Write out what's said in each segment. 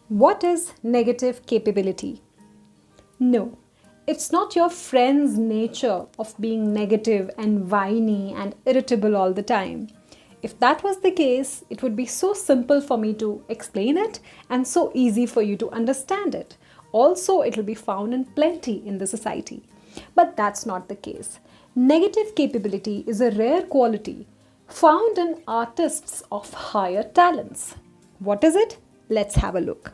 What is negative capability? No, it's not your friend's nature of being negative and whiny and irritable all the time. If that was the case, it would be so simple for me to explain it and so easy for you to understand it. Also, it will be found in plenty in the society. But that's not the case. Negative capability is a rare quality found in artists of higher talents. What is it? Let's have a look.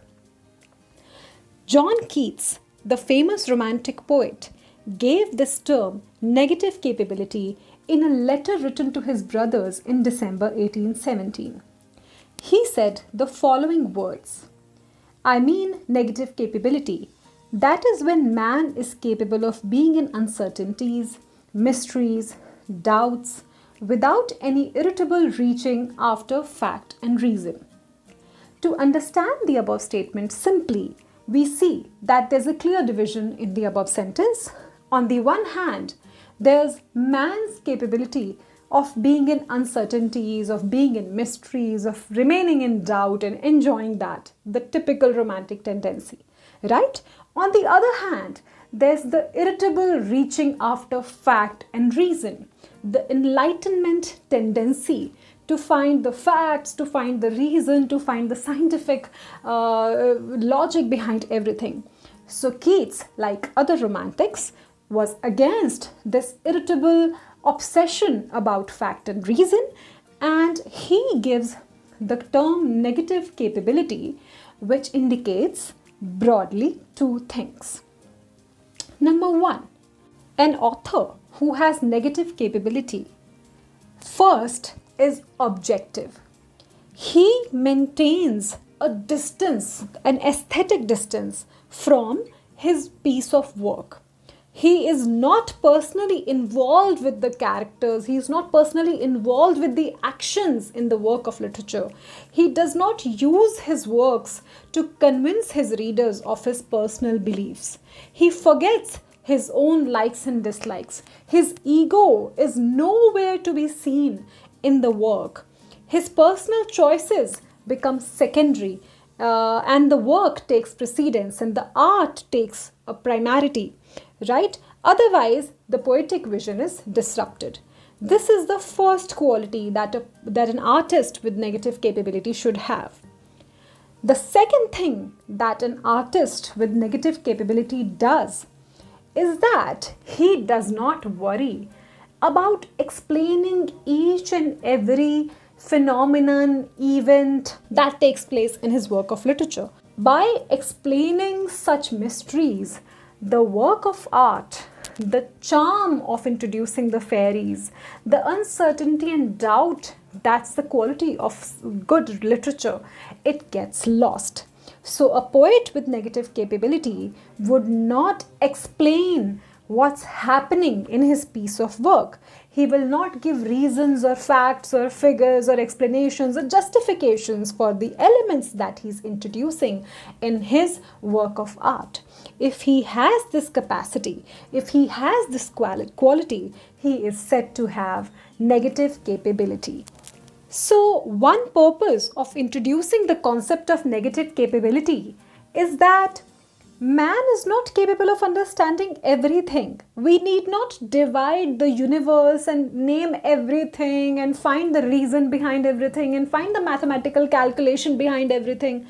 John Keats, the famous Romantic poet, gave this term negative capability in a letter written to his brothers in December 1817. He said the following words: I mean negative capability. That is when man is capable of being in uncertainties, mysteries, doubts, without any irritable reaching after fact and reason. To understand the above statement simply, we see that there's a clear division in the above sentence. On the one hand, there's man's capability of being in uncertainties, of being in mysteries, of remaining in doubt and enjoying that, the typical romantic tendency, right? On the other hand, there's the irritable reaching after fact and reason, the enlightenment tendency to find the facts, to find the reason, to find the scientific logic behind everything. So Keats, like other romantics, was against this irritable obsession about fact and reason, and he gives the term negative capability, which indicates broadly two things. Number one, an author who has negative capability first is objective. He maintains a distance, an aesthetic distance from his piece of work. He is not personally involved with the characters. He is not personally involved with the actions in the work of literature. He does not use his works to convince his readers of his personal beliefs. He forgets his own likes and dislikes. His ego is nowhere to be seen in the work. His personal choices become secondary, and the work takes precedence and the art takes a priority, right? Otherwise, the poetic vision is disrupted. This is the first quality that an artist with negative capability should have. The second thing that an artist with negative capability does is that he does not worry about explaining each and every phenomenon, event that takes place in his work of literature. By explaining such mysteries, the work of art, the charm of introducing the fairies, the uncertainty and doubt, that's the quality of good literature, it gets lost. So a poet with negative capability would not explain what's happening in his piece of work. He will not give reasons or facts or figures or explanations or justifications for the elements that he's introducing in his work of art. If he has this capacity, if he has this quality, he is said to have negative capability. So, one purpose of introducing the concept of negative capability is that man is not capable of understanding everything. We need not divide the universe and name everything and find the reason behind everything and find the mathematical calculation behind everything.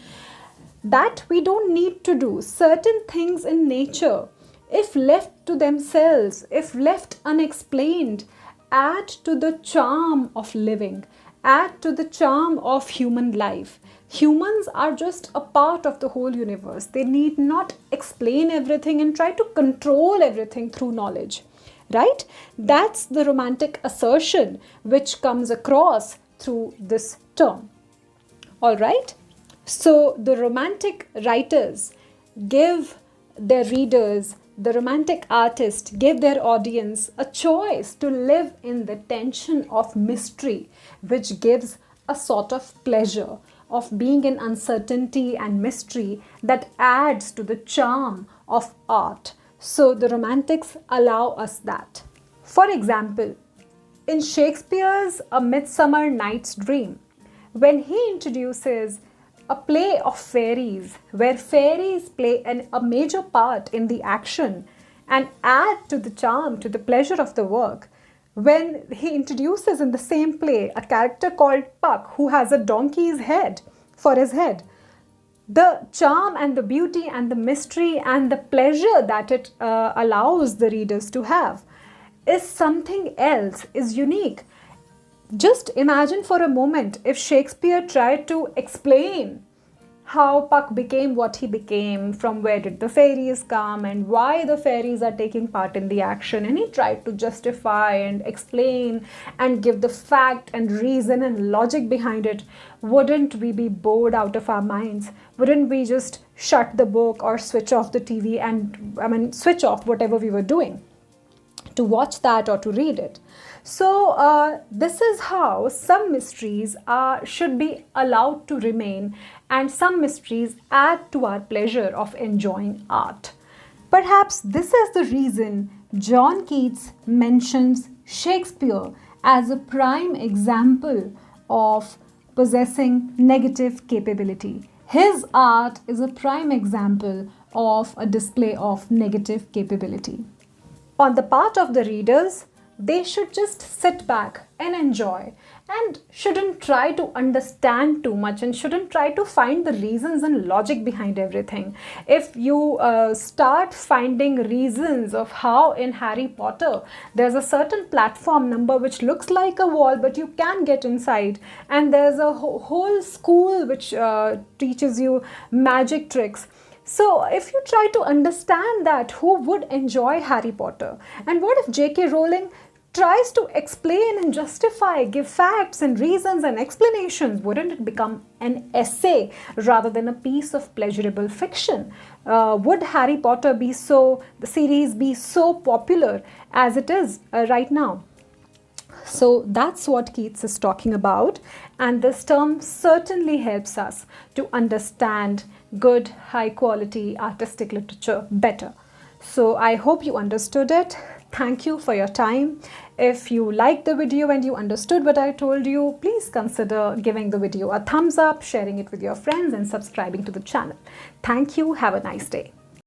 That we don't need to do. Certain things in nature, if left to themselves, if left unexplained, add to the charm of living, add to the charm of human life. Humans are just a part of the whole universe. They need not explain everything and try to control everything through knowledge, right? That's the romantic assertion which comes across through this term. All right. So the romantic writers give their readers, the romantic artists give their audience a choice to live in the tension of mystery, which gives a sort of pleasure of being in uncertainty and mystery that adds to the charm of art. So the romantics allow us that. For example, in Shakespeare's A Midsummer Night's Dream, when he introduces a play of fairies where fairies play a major part in the action and add to the charm, to the pleasure of the work, when he introduces in the same play a character called Puck who has a donkey's head for his head, the charm and the beauty and the mystery and the pleasure that it allows the readers to have is something else, is unique. Just imagine for a moment if Shakespeare tried to explain how Puck became what he became, from where did the fairies come and why the fairies are taking part in the action, and he tried to justify and explain and give the fact and reason and logic behind it. Wouldn't we be bored out of our minds? Wouldn't we just shut the book or switch off the TV and switch off whatever we were doing to watch that or to read it? So this is how some mysteries should be allowed to remain, and some mysteries add to our pleasure of enjoying art. Perhaps this is the reason John Keats mentions Shakespeare as a prime example of possessing negative capability. His art is a prime example of a display of negative capability. On the part of the readers, they should just sit back and enjoy, and shouldn't try to understand too much and shouldn't try to find the reasons and logic behind everything. If you start finding reasons of how in Harry Potter there's a certain platform number which looks like a wall but you can get inside, and there's a whole school which teaches you magic tricks. So if you try to understand that, who would enjoy Harry Potter? And what if J.K. Rowling tries to explain and justify, give facts and reasons and explanations? Wouldn't it become an essay rather than a piece of pleasurable fiction? Would Harry Potter the series be so popular as it is right now? So that's what Keats is talking about, and this term certainly helps us to understand good, high quality artistic literature better. So I hope you understood it. Thank you for your time. If you liked the video and you understood what I told you, please consider giving the video a thumbs up, sharing it with your friends and subscribing to the channel. Thank you. Have a nice day.